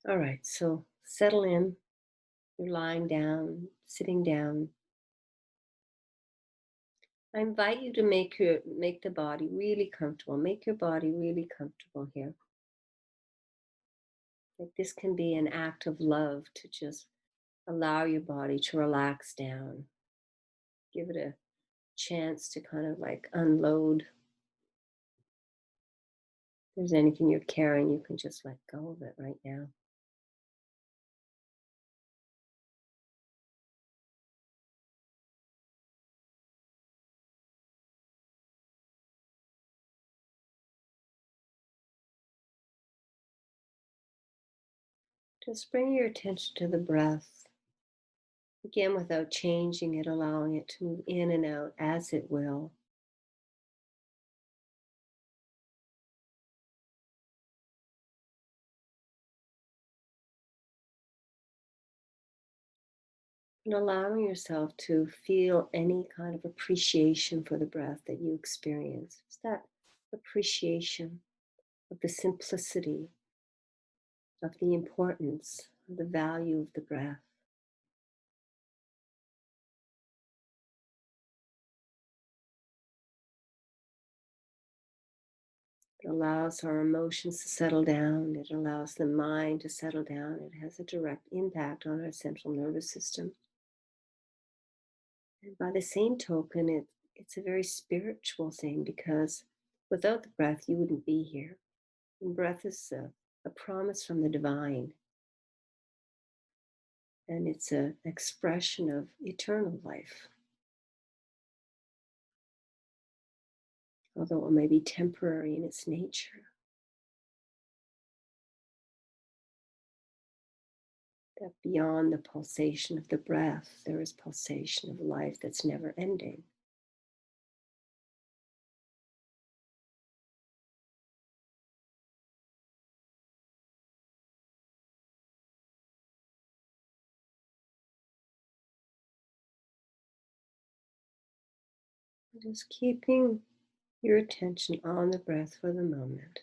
All right, so settle in. You're lying down, sitting down. I invite you to make the body really comfortable. Make your body really comfortable here. Like this can be an act of love to just allow your body to relax down. Give it a chance to kind of like unload. If there's anything you're carrying, you can just let go of it right now. Just bring your attention to the breath. Again, without changing it, allowing it to move in and out as it will. And allowing yourself to feel any kind of appreciation for the breath that you experience. It's that appreciation of the simplicity, of the importance, of the value of the breath. It allows our emotions to settle down. It allows the mind to settle down. It has a direct impact on our central nervous system. And by the same token, it's a very spiritual thing because without the breath, you wouldn't be here. And breath is a promise from the divine, and it's an expression of eternal life, although it may be temporary in its nature. That beyond the pulsation of the breath, there is pulsation of life that's never ending. Just keeping your attention on the breath for the moment.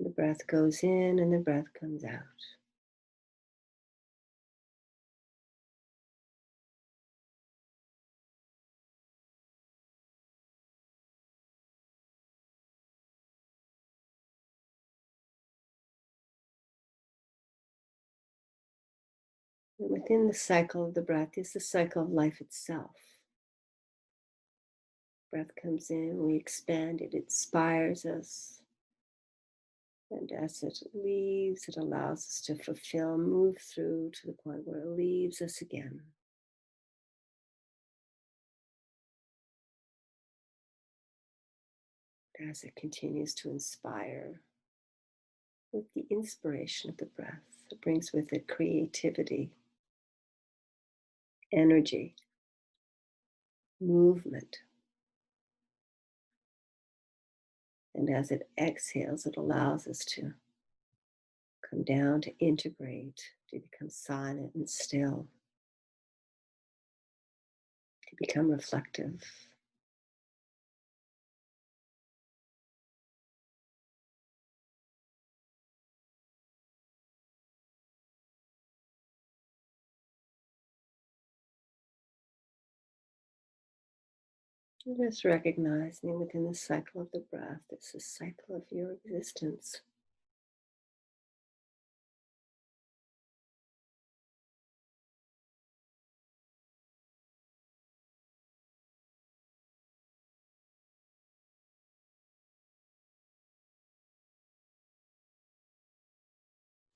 The breath goes in and the breath comes out. And within the cycle of the breath is the cycle of life itself. Breath comes in, we expand it, it inspires us. And as it leaves, it allows us to fulfill, move through to the point where it leaves us again. As it continues to inspire, with the inspiration of the breath, it brings with it creativity, energy, movement. And as it exhales, it allows us to come down, to integrate, to become silent and still, to become reflective. And just recognizing within the cycle of the breath, it's the cycle of your existence.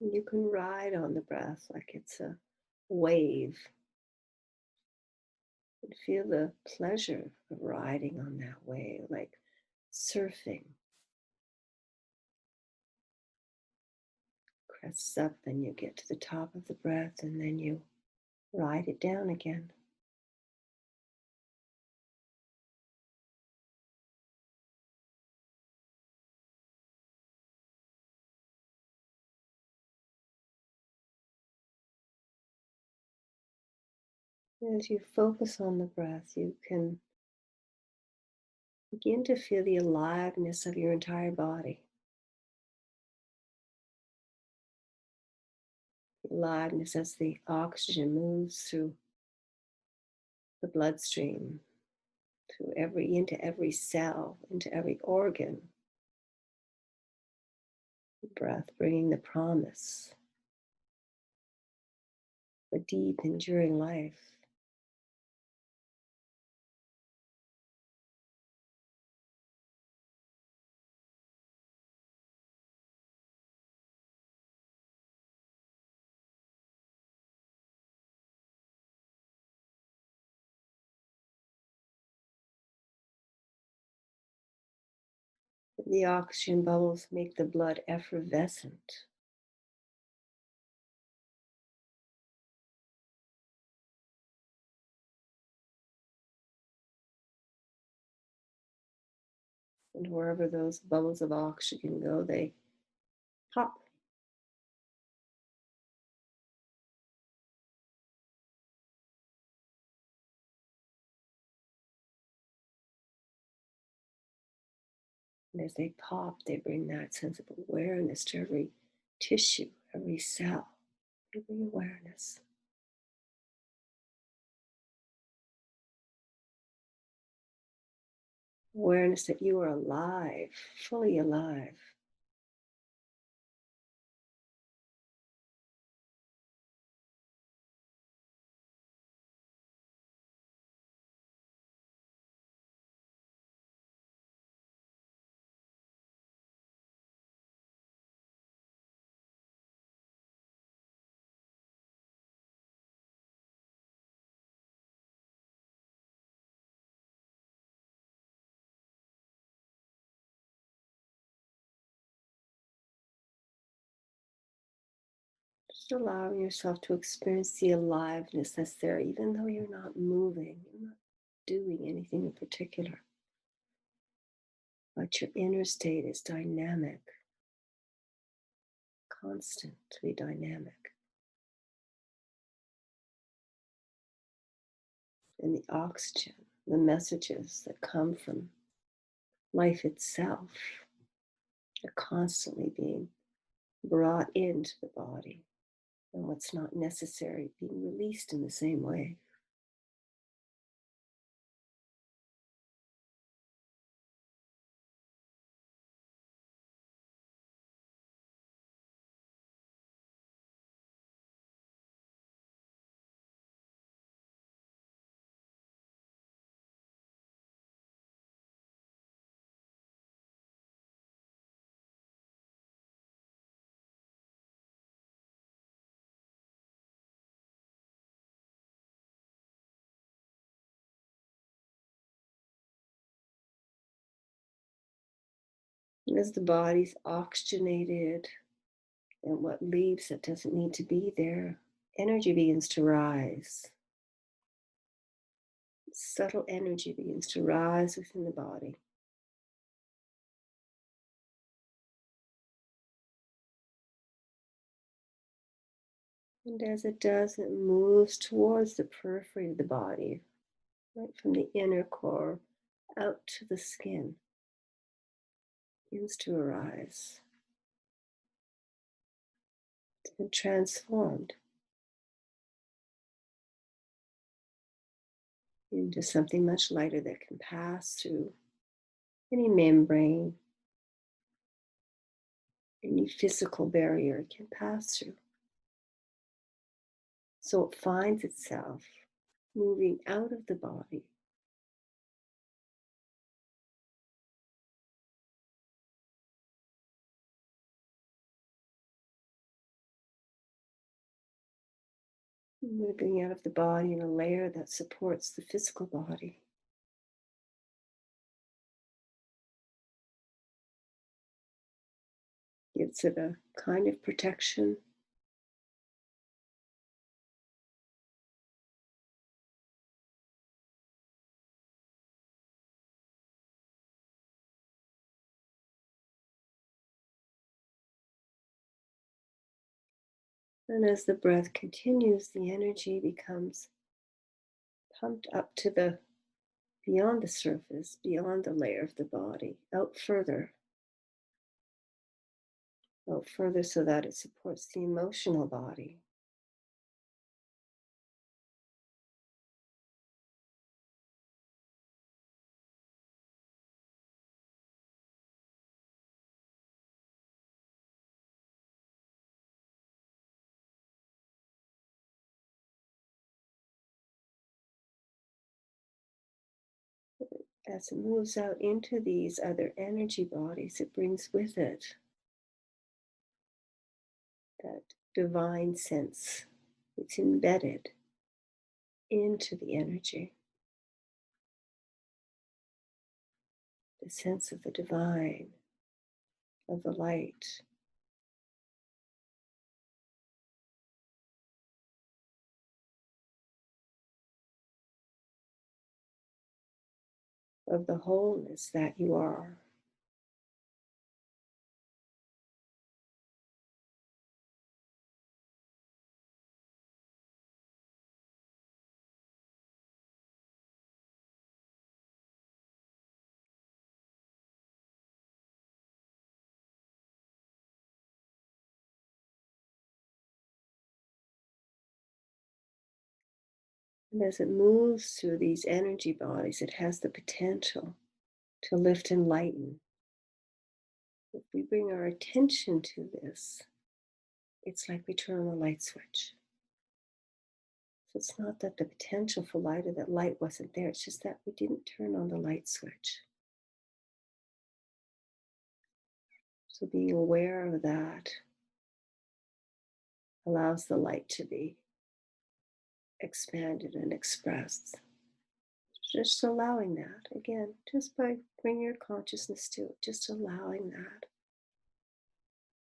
You can ride on the breath like it's a wave and feel the pleasure of riding on that wave, like surfing. Crests up, then you get to the top of the breath, and then you ride it down again. As you focus on the breath, you can begin to feel the aliveness of your entire body. The aliveness as the oxygen moves through the bloodstream, into every cell, into every organ. The breath bringing the promise of a deep, enduring life. The oxygen bubbles make the blood effervescent. And wherever those bubbles of oxygen go, they pop. And as they pop, they bring that sense of awareness to every tissue, every cell. They bring awareness. Awareness that you are alive, fully alive. Just allowing yourself to experience the aliveness that's there, even though you're not moving, you're not doing anything in particular. But your inner state is dynamic, constantly dynamic. And the oxygen, the messages that come from life itself are constantly being brought into the body. And what's not necessary being released in the same way. And as the body's oxygenated and what leaves that doesn't need to be there, energy begins to rise. Subtle energy begins to rise within the body. And as it does, it moves towards the periphery of the body, right from the inner core out to the skin, begins to arise. It's been transformed into something much lighter that can pass through any membrane, any physical barrier it can pass through. So it finds itself moving out of the body, moving out of the body in a layer that supports the physical body. Gives it a kind of protection. And as the breath continues, the energy becomes pumped up to the beyond the surface, beyond the layer of the body, out further so that it supports the emotional body. As it moves out into these other energy bodies, it brings with it that divine sense. It's embedded into the energy, the sense of the divine, of the light, of the wholeness that you are. And as it moves through these energy bodies, it has the potential to lift and lighten. If we bring our attention to this, it's like we turn on a light switch. So it's not that the potential for light or that light wasn't there, it's just that we didn't turn on the light switch. So being aware of that allows the light to be expanded and expressed. Just allowing that, again, just by bringing your consciousness to it, just allowing that.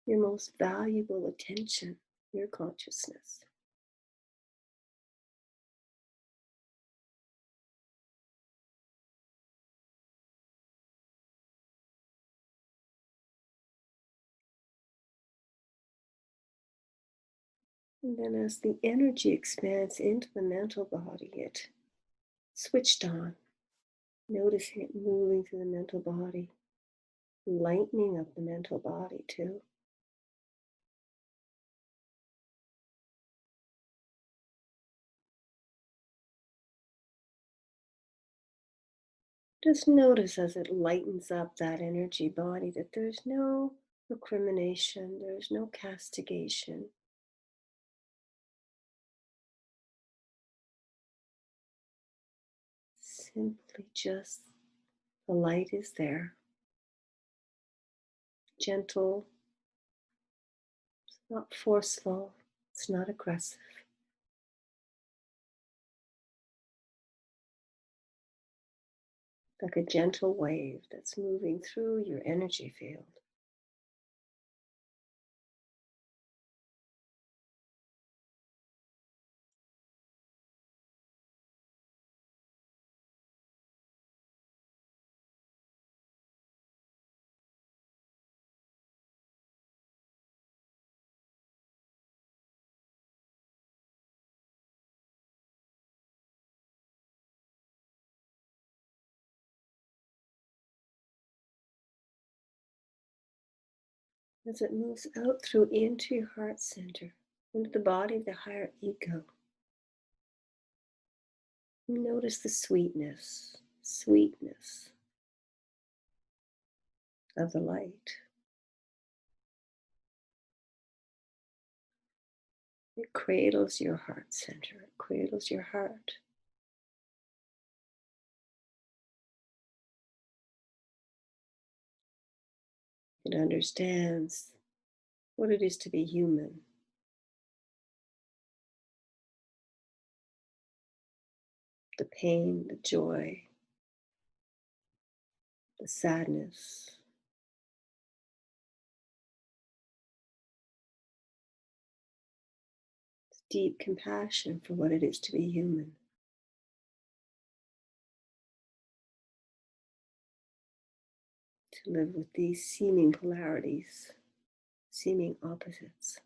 Your most valuable attention, your consciousness. And then as the energy expands into the mental body, it switched on, noticing it moving through the mental body, lightening up the mental body too. Just notice as it lightens up that energy body that there's no recrimination, there's no castigation. Simply just the light is there, gentle, it's not forceful, it's not aggressive. Like a gentle wave that's moving through your energy field. As it moves out through into your heart center, into the body of the higher ego, notice the sweetness of the light. It cradles your heart center, it cradles your heart. It understands what it is to be human. The pain, the joy, the sadness. Deep compassion for what it is to be human. To live with these seeming polarities, seeming opposites.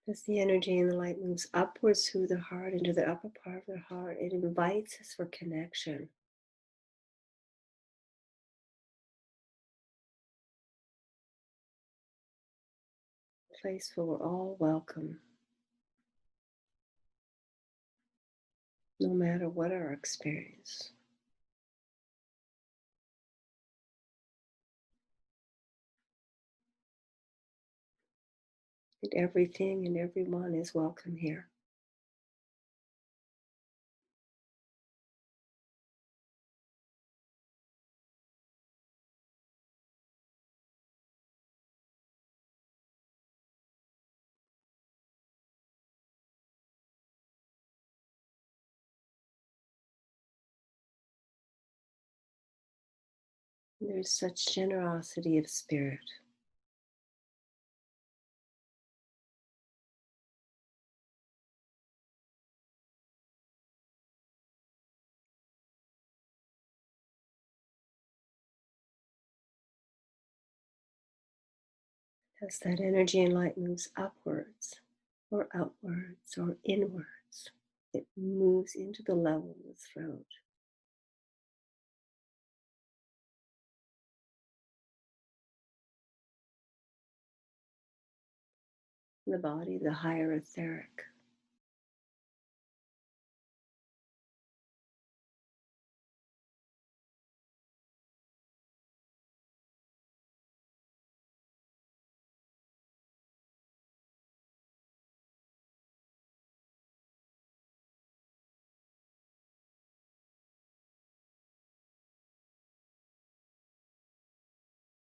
As the energy and the light moves upwards through the heart into the upper part of the heart, it invites us for connection, a place where we're all welcome, no matter what our experience. And everything and everyone is welcome here. And there's such generosity of spirit. As that energy and light moves upwards or outwards or inwards, it moves into the level of the throat. The body, the higher etheric.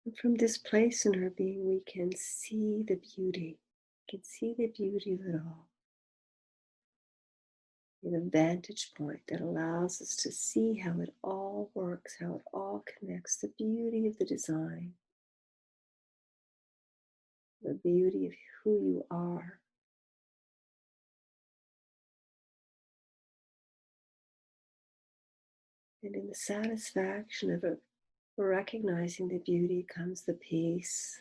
And from this place in our being, we can see the beauty. We can see the beauty of it all. The vantage point that allows us to see how it all works, how it all connects, the beauty of the design, the beauty of who you are. And in the satisfaction of recognizing the beauty comes the peace,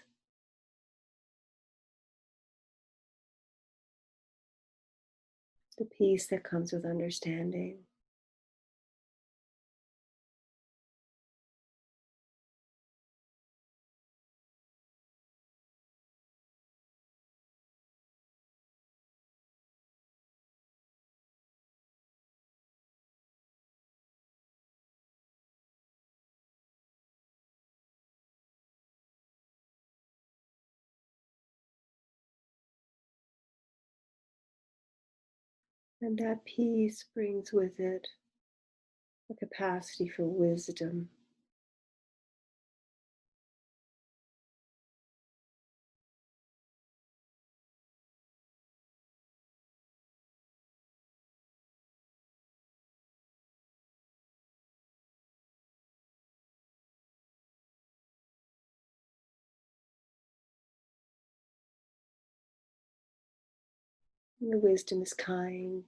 the peace that comes with understanding. And that peace brings with it a capacity for wisdom. And the wisdom is kind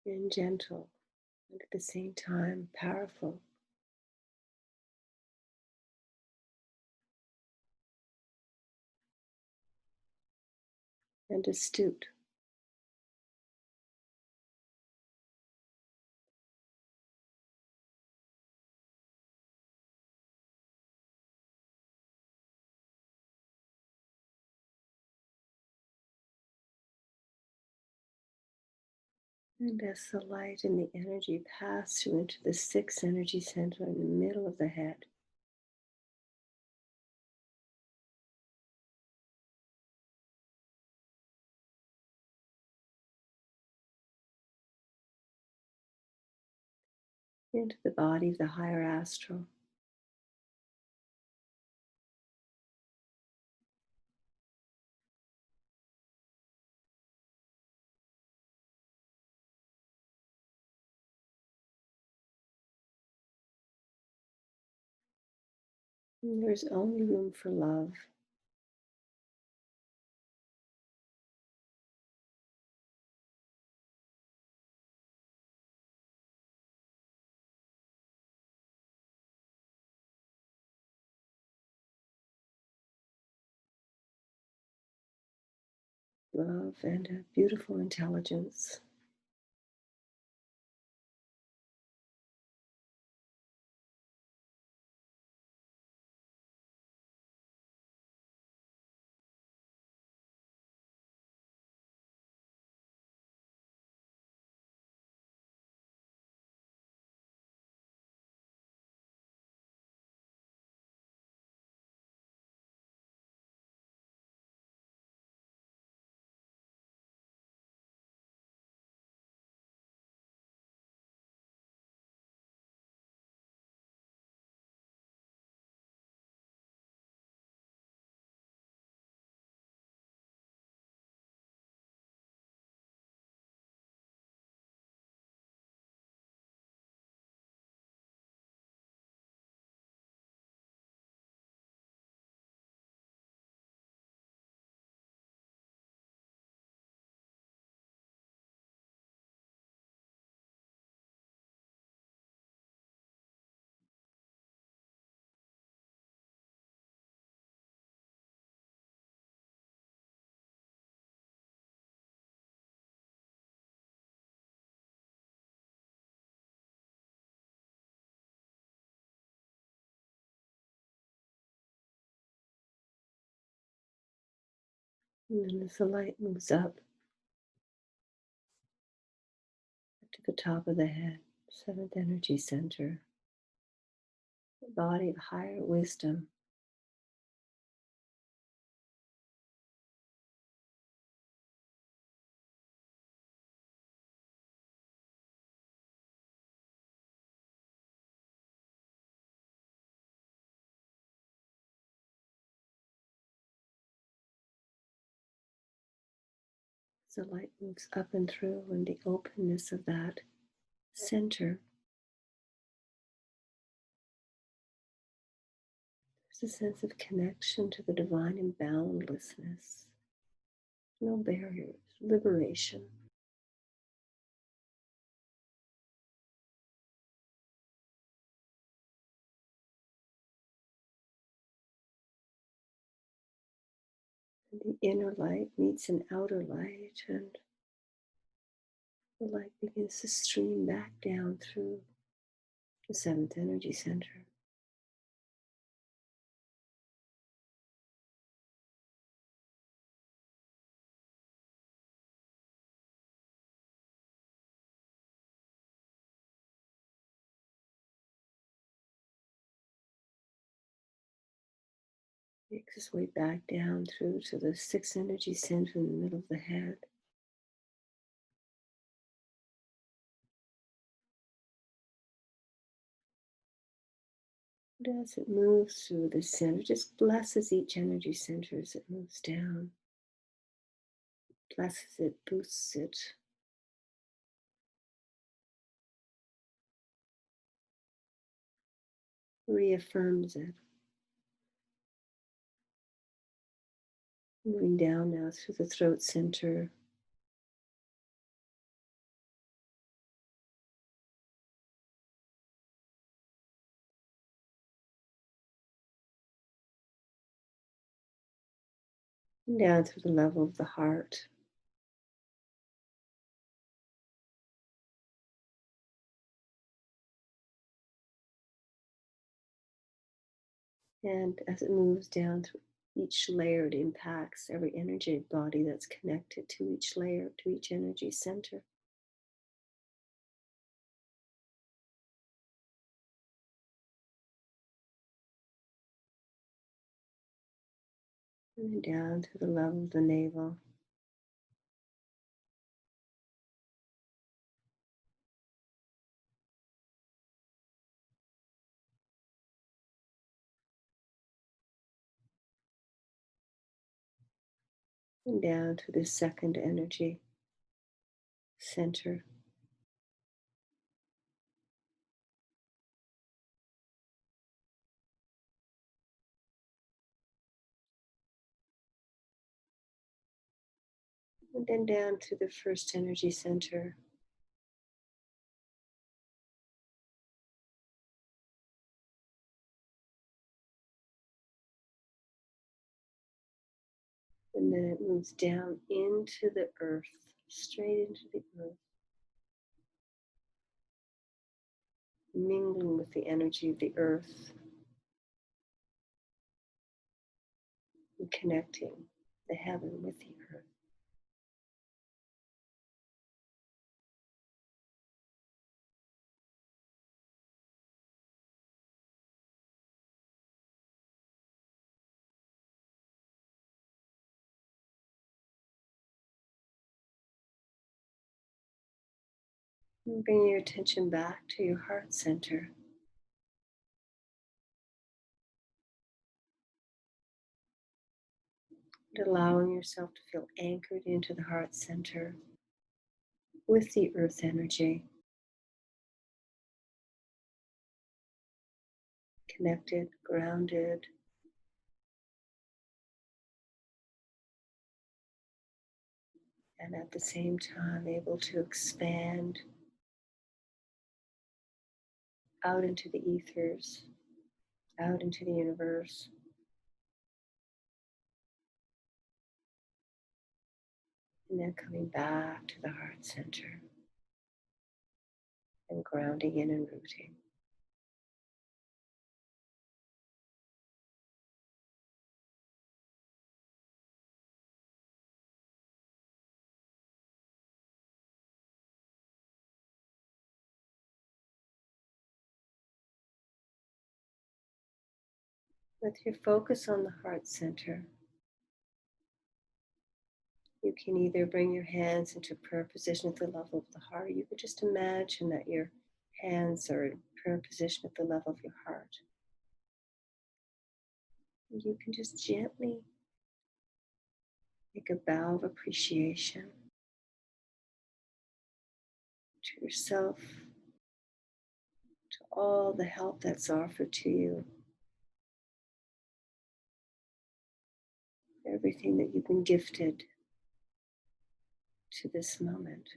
and gentle, and at the same time powerful and astute. And as the light and the energy pass through into the sixth energy center in the middle of the head, into the body of the higher astral, and there's only room for love. love, and a beautiful intelligence. And then as the light moves up to the top of the head, seventh energy center, the body of higher wisdom, as the light moves up and through, and the openness of that center, there's a sense of connection to the divine and boundlessness. No barriers, liberation. And the inner light meets an outer light, and the light begins to stream back down through the seventh energy center. Makes its way back down through to the sixth energy center in the middle of the head. And as it moves through the center, just blesses each energy center as it moves down. Blesses it, boosts it. Reaffirms it. Moving down now through the throat center. And down through the level of the heart. And as it moves down through each layer, it impacts every energetic body that's connected to each layer, to each energy center. And then down to the level of the navel. And down to the second energy center. And then down to the first energy center. And then it moves down into the earth, straight into the earth, mingling with the energy of the earth and connecting the heaven with the earth. And bring your attention back to your heart center. And allowing yourself to feel anchored into the heart center with the earth energy, connected, grounded, and at the same time able to expand out into the ethers, out into the universe, and then coming back to the heart center and grounding in and rooting. With your focus on the heart center, you can either bring your hands into prayer position at the level of the heart, or you could just imagine that your hands are in prayer position at the level of your heart. And you can just gently make a bow of appreciation to yourself, to all the help that's offered to you, everything that you've been gifted to this moment.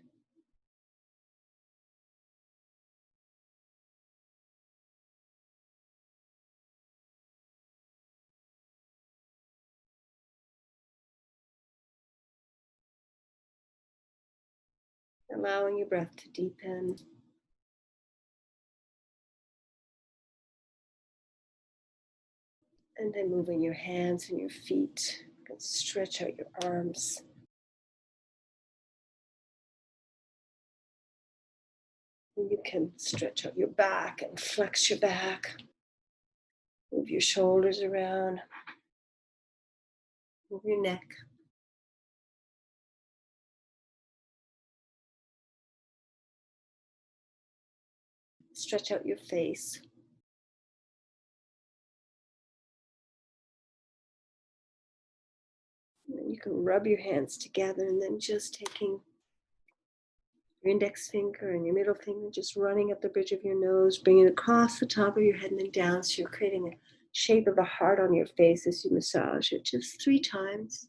Allowing your breath to deepen, and then moving your hands and your feet. You can stretch out your arms. You can stretch out your back and flex your back. Move your shoulders around. Move your neck. Stretch out your face. And then you can rub your hands together, and then just taking your index finger and your middle finger, just running up the bridge of your nose, bringing it across the top of your head and then down. So you're creating a shape of a heart on your face as you massage it, just 3 times.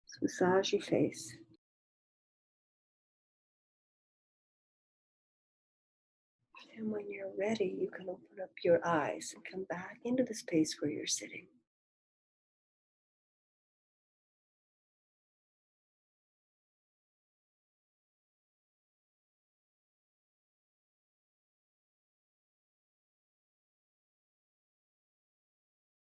Just massage your face. And when you're ready, you can open up your eyes and come back into the space where you're sitting.